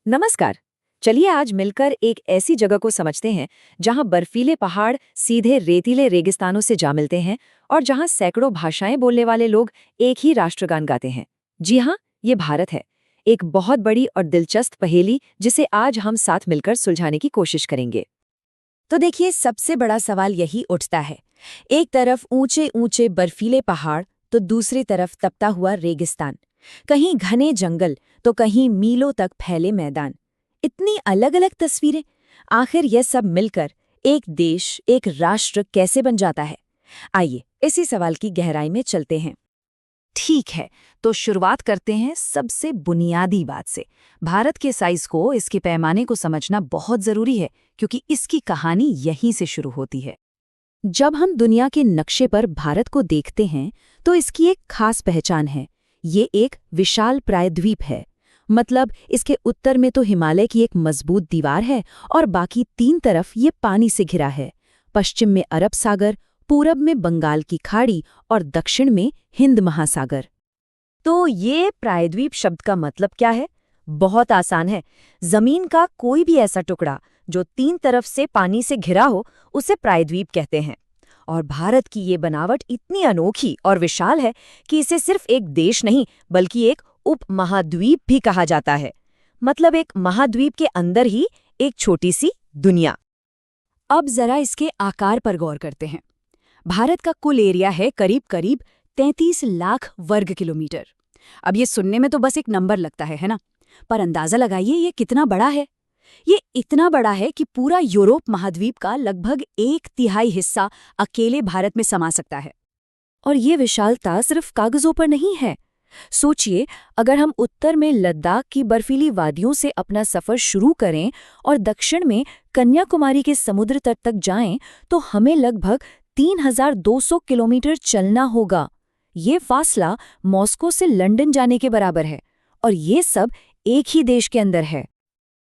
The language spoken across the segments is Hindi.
नमस्कार। चलिए आज मिलकर एक ऐसी जगह को समझते हैं जहां बर्फीले पहाड़ सीधे रेतीले रेगिस्तानों से जा मिलते हैं और जहां सैकड़ों भाषाएं बोलने वाले लोग एक ही राष्ट्रगान गाते हैं। जी हाँ, ये भारत है। एक बहुत बड़ी और दिलचस्प पहेली जिसे आज हम साथ मिलकर सुलझाने की कोशिश करेंगे। तो देखिए, सबसे बड़ा सवाल यही उठता है। एक तरफ ऊंचे ऊंचे बर्फीले पहाड़, तो दूसरी तरफ तपता हुआ रेगिस्तान। कहीं घने जंगल, तो कहीं मीलों तक फैले मैदान। इतनी अलग अलग तस्वीरें। आखिर यह सब मिलकर एक देश, एक राष्ट्र कैसे बन जाता है? आइए इसी सवाल की गहराई में चलते हैं। ठीक है, तो शुरुआत करते हैं सबसे बुनियादी बात से। भारत के साइज को, इसके पैमाने को समझना बहुत जरूरी है, क्योंकि इसकी कहानी यहीं से शुरू होती है। जब हम दुनिया के नक्शे पर भारत को देखते हैं, तो इसकी एक खास पहचान है। ये एक विशाल प्रायद्वीप है। मतलब इसके उत्तर में तो हिमालय की एक मजबूत दीवार है और बाकी तीन तरफ ये पानी से घिरा है। पश्चिम में अरब सागर, पूरब में बंगाल की खाड़ी और दक्षिण में हिंद महासागर। तो ये प्रायद्वीप शब्द का मतलब क्या है? बहुत आसान है। जमीन का कोई भी ऐसा टुकड़ा जो तीन तरफ से पानी से घिरा हो, उसे प्रायद्वीप कहते हैं। और भारत की ये बनावट इतनी अनोखी और विशाल है कि इसे सिर्फ एक देश नहीं, बल्कि एक उपमहाद्वीप भी कहा जाता है। मतलब एक महाद्वीप के अंदर ही एक छोटी सी दुनिया। अब जरा इसके आकार पर गौर करते हैं। भारत का कुल एरिया है करीब करीब 33 लाख वर्ग किलोमीटर। अब ये सुनने में तो बस एक नंबर लगता है ना? पर अंदाजा लगाइए ये कितना बड़ा है। ये इतना बड़ा है कि पूरा यूरोप महाद्वीप का लगभग 1/3 हिस्सा अकेले भारत में समा सकता है। और ये विशालता सिर्फ कागजों पर नहीं है। सोचिए, अगर हम उत्तर में लद्दाख की बर्फीली वादियों से अपना सफर शुरू करें और दक्षिण में कन्याकुमारी के समुद्र तट तक जाएं, तो हमें लगभग 3200 किलोमीटर चलना होगा। ये फासला मॉस्को से लंदन जाने के बराबर है, और ये सब एक ही देश के अंदर है।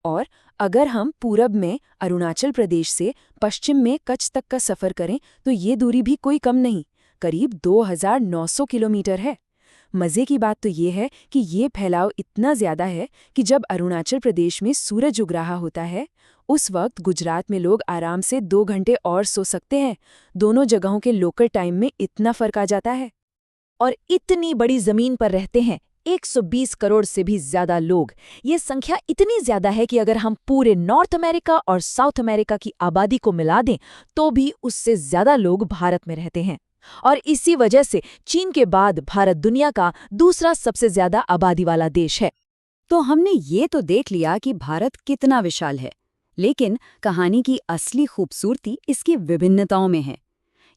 और अगर हम पूरब में अरुणाचल प्रदेश से पश्चिम में कच्छ तक का सफर करें, तो ये दूरी भी कोई कम नहीं, करीब 2900 किलोमीटर है। मजे की बात तो ये है कि ये फैलाव इतना ज्यादा है कि जब अरुणाचल प्रदेश में सूरज उग रहा होता है, उस वक्त गुजरात में लोग आराम से 2 घंटे और सो सकते हैं। दोनों जगहों के लोकल टाइम में इतना फर्क आ जाता है। और इतनी बड़ी जमीन पर रहते हैं 120 करोड़ से भी ज्यादा लोग। ये संख्या इतनी ज्यादा है कि अगर हम पूरे नॉर्थ अमेरिका और साउथ अमेरिका की आबादी को मिला दें, तो भी उससे ज्यादा लोग भारत में रहते हैं। और इसी वजह से चीन के बाद भारत दुनिया का दूसरा सबसे ज्यादा आबादी वाला देश है। तो हमने ये तो देख लिया कि भारत कितना विशाल है, लेकिन कहानी की असली खूबसूरती इसकी विभिन्नताओं में है।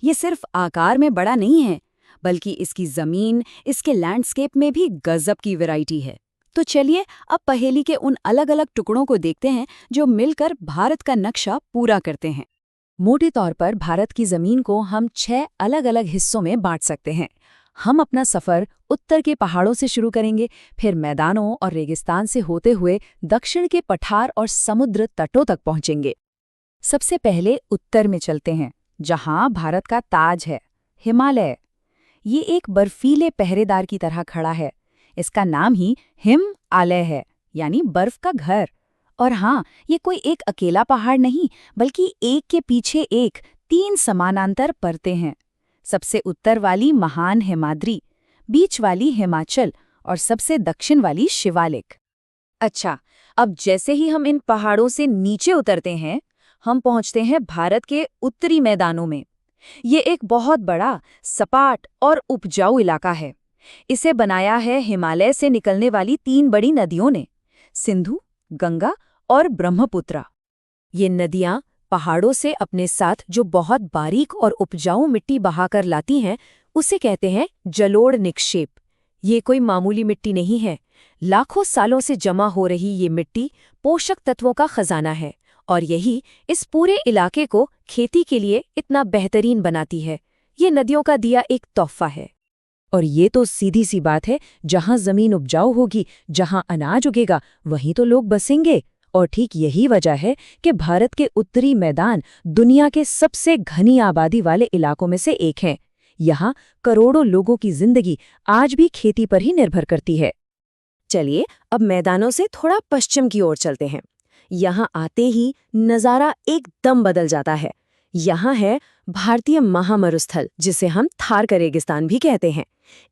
ये सिर्फ आकार में बड़ा नहीं है, बल्कि इसकी जमीन, इसके लैंडस्केप में भी गजब की वैरायटी है। तो चलिए अब पहेली के उन अलग अलग टुकड़ों को देखते हैं जो मिलकर भारत का नक्शा पूरा करते हैं। मोटे तौर पर भारत की जमीन को हम 6 अलग अलग हिस्सों में बांट सकते हैं। हम अपना सफर उत्तर के पहाड़ों से शुरू करेंगे, फिर मैदानों और रेगिस्तान से होते हुए दक्षिण के पठार और समुद्र तटों तक पहुंचेंगे। सबसे पहले उत्तर में चलते हैं, जहां भारत का ताज है, हिमालय। ये एक बर्फीले पहरेदार की तरह खड़ा है। इसका नाम ही हिम-आलय है, यानी बर्फ का घर। और हाँ, ये कोई एक अकेला पहाड़ नहीं, बल्कि एक के पीछे एक 3 समानांतर परतें हैं। सबसे उत्तर वाली महान हिमाद्री, बीच वाली हिमाचल और सबसे दक्षिण वाली शिवालिक। अच्छा, अब जैसे ही हम इन पहाड़ों से नीचे उतरते हैं, हम पहुंचते हैं भारत के उत्तरी मैदानों में। ये एक बहुत बड़ा, सपाट और उपजाऊ इलाका है। इसे बनाया है हिमालय से निकलने वाली 3 बड़ी नदियों ने, सिंधु, गंगा और ब्रह्मपुत्रा। ये नदियां पहाड़ों से अपने साथ जो बहुत बारीक और उपजाऊ मिट्टी बहाकर लाती हैं, उसे कहते हैं जलोढ़ निक्षेप। ये कोई मामूली मिट्टी नहीं है। लाखों सालों से जमा हो रही ये मिट्टी पोषक तत्वों का खजाना है, और यही इस पूरे इलाके को खेती के लिए इतना बेहतरीन बनाती है। ये नदियों का दिया एक तोहफा है। और ये तो सीधी सी बात है, जहां जमीन उपजाऊ होगी, जहां अनाज उगेगा, वहीं तो लोग बसेंगे। और ठीक यही वजह है कि भारत के उत्तरी मैदान दुनिया के सबसे घनी आबादी वाले इलाकों में से एक हैं। यहाँ करोड़ों लोगों की जिंदगी आज भी खेती पर ही निर्भर करती है। चलिए अब मैदानों से थोड़ा पश्चिम की ओर चलते हैं। यहाँ आते ही नज़ारा एकदम बदल जाता है। यहाँ है भारतीय महामरुस्थल, जिसे हम थार का रेगिस्तान भी कहते हैं।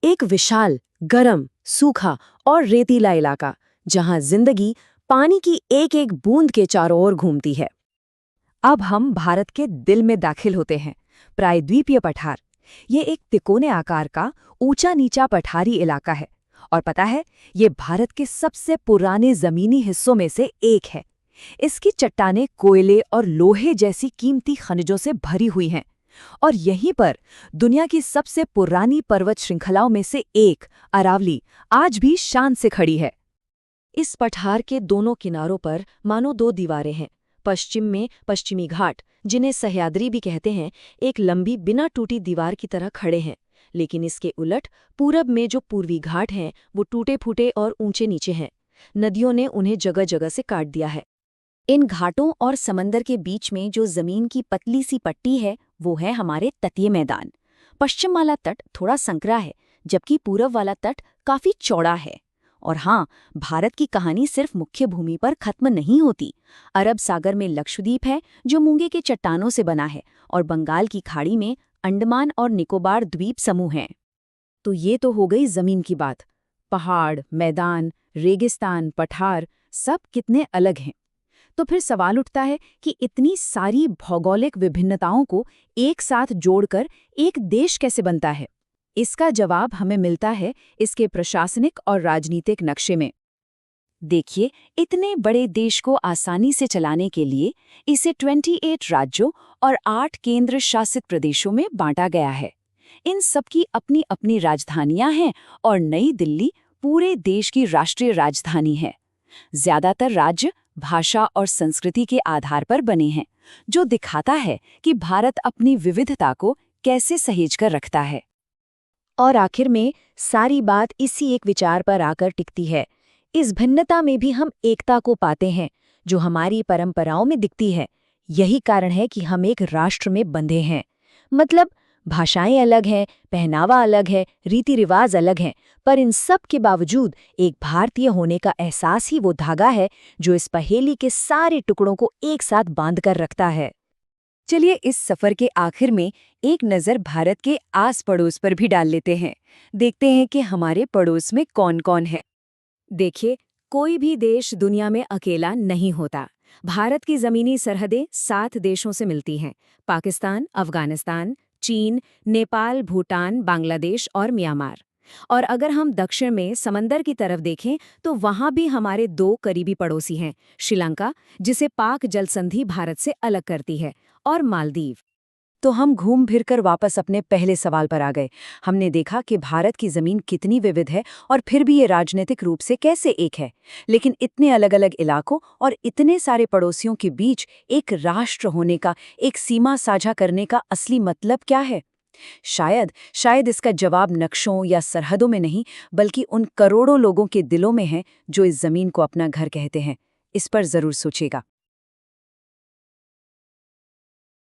एक विशाल, गरम, सूखा और रेतीला इलाका, जहाँ जिंदगी पानी की एक एक बूंद के चारों ओर घूमती है। अब हम भारत के दिल में दाखिल होते हैं, प्रायद्वीपीय पठार। ये एक तिकोने आकार का ऊंचा नीचा पठारी इलाका है, और पता है, ये भारत के सबसे पुराने जमीनी हिस्सों में से एक है। इसकी चट्टानें कोयले और लोहे जैसी कीमती खनिजों से भरी हुई हैं, और यहीं पर दुनिया की सबसे पुरानी पर्वत श्रृंखलाओं में से एक अरावली आज भी शान से खड़ी है। इस पठार के दोनों किनारों पर मानो दो दीवारें हैं। पश्चिम में पश्चिमी घाट, जिन्हें सह्याद्री भी कहते हैं, एक लंबी बिना टूटी दीवार की तरह खड़े हैं। लेकिन इसके उलट पूरब में जो पूर्वी घाट हैं, वो टूटे फूटे और ऊंचे नीचे हैं। नदियों ने उन्हें जगह जगह से काट दिया है। इन घाटों और समंदर के बीच में जो जमीन की पतली सी पट्टी है, वो है हमारे तटीय मैदान। पश्चिम वाला तट थोड़ा संकरा है, जबकि पूरब वाला तट काफी चौड़ा है। और हाँ, भारत की कहानी सिर्फ मुख्य भूमि पर खत्म नहीं होती। अरब सागर में लक्षद्वीप है, जो मूंगे के चट्टानों से बना है, और बंगाल की खाड़ी में अंडमान और निकोबार द्वीप समूह हैं। तो ये तो हो गई जमीन की बात। पहाड़, मैदान, रेगिस्तान, पठार, सब कितने अलग हैं। तो फिर सवाल उठता है कि इतनी सारी भौगोलिक विभिन्नताओं को एक साथ जोड़कर एक देश कैसे बनता है? इसका जवाब हमें मिलता है इसके प्रशासनिक और राजनीतिक नक्शे में। देखिए, इतने बड़े देश को आसानी से चलाने के लिए इसे 28 राज्यों और 8 केंद्र शासित प्रदेशों में बांटा गया है। इन सबकी अपनी अपनी राजधानियां हैं, और नई दिल्ली पूरे देश की राष्ट्रीय राजधानी है। ज्यादातर राज्य भाषा और संस्कृति के आधार पर बने हैं, जो दिखाता है कि भारत अपनी विविधता को कैसे सहेजकर रखता है। और आखिर में सारी बात इसी एक विचार पर आकर टिकती है। इस भिन्नता में भी हम एकता को पाते हैं, जो हमारी परंपराओं में दिखती है। यही कारण है कि हम एक राष्ट्र में बंधे हैं। मतलब भाषाएं अलग हैं, पहनावा अलग है, रीति रिवाज अलग हैं, पर इन सब के बावजूद एक भारतीय होने का एहसास ही वो धागा है जो इस पहेली के सारे टुकड़ों को एक साथ बांध कर रखता है। चलिए इस सफर के आखिर में एक नज़र भारत के आस पड़ोस पर भी डाल लेते हैं। देखते हैं कि हमारे पड़ोस में कौन कौन है। देखिए, कोई भी देश दुनिया में अकेला नहीं होता। भारत की ज़मीनी सरहदें 7 देशों से मिलती हैं: पाकिस्तान, अफगानिस्तान, चीन, नेपाल, भूटान, बांग्लादेश और म्यांमार। और अगर हम दक्षिण में समंदर की तरफ देखें तो वहाँ भी हमारे 2 करीबी पड़ोसी हैं: श्रीलंका, जिसे पाक जल संधि भारत से अलग करती है, और मालदीव। तो हम घूम फिर कर वापस अपने पहले सवाल पर आ गए। हमने देखा कि भारत की ज़मीन कितनी विविध है, और फिर भी ये राजनीतिक रूप से कैसे एक है। लेकिन इतने अलग अलग इलाकों और इतने सारे पड़ोसियों के बीच एक राष्ट्र होने का, एक सीमा साझा करने का असली मतलब क्या है? शायद इसका जवाब नक्शों या सरहदों में नहीं, बल्कि उन करोड़ों लोगों के दिलों में है जो इस ज़मीन को अपना घर कहते हैं। इस पर ज़रूर सोचिएगा।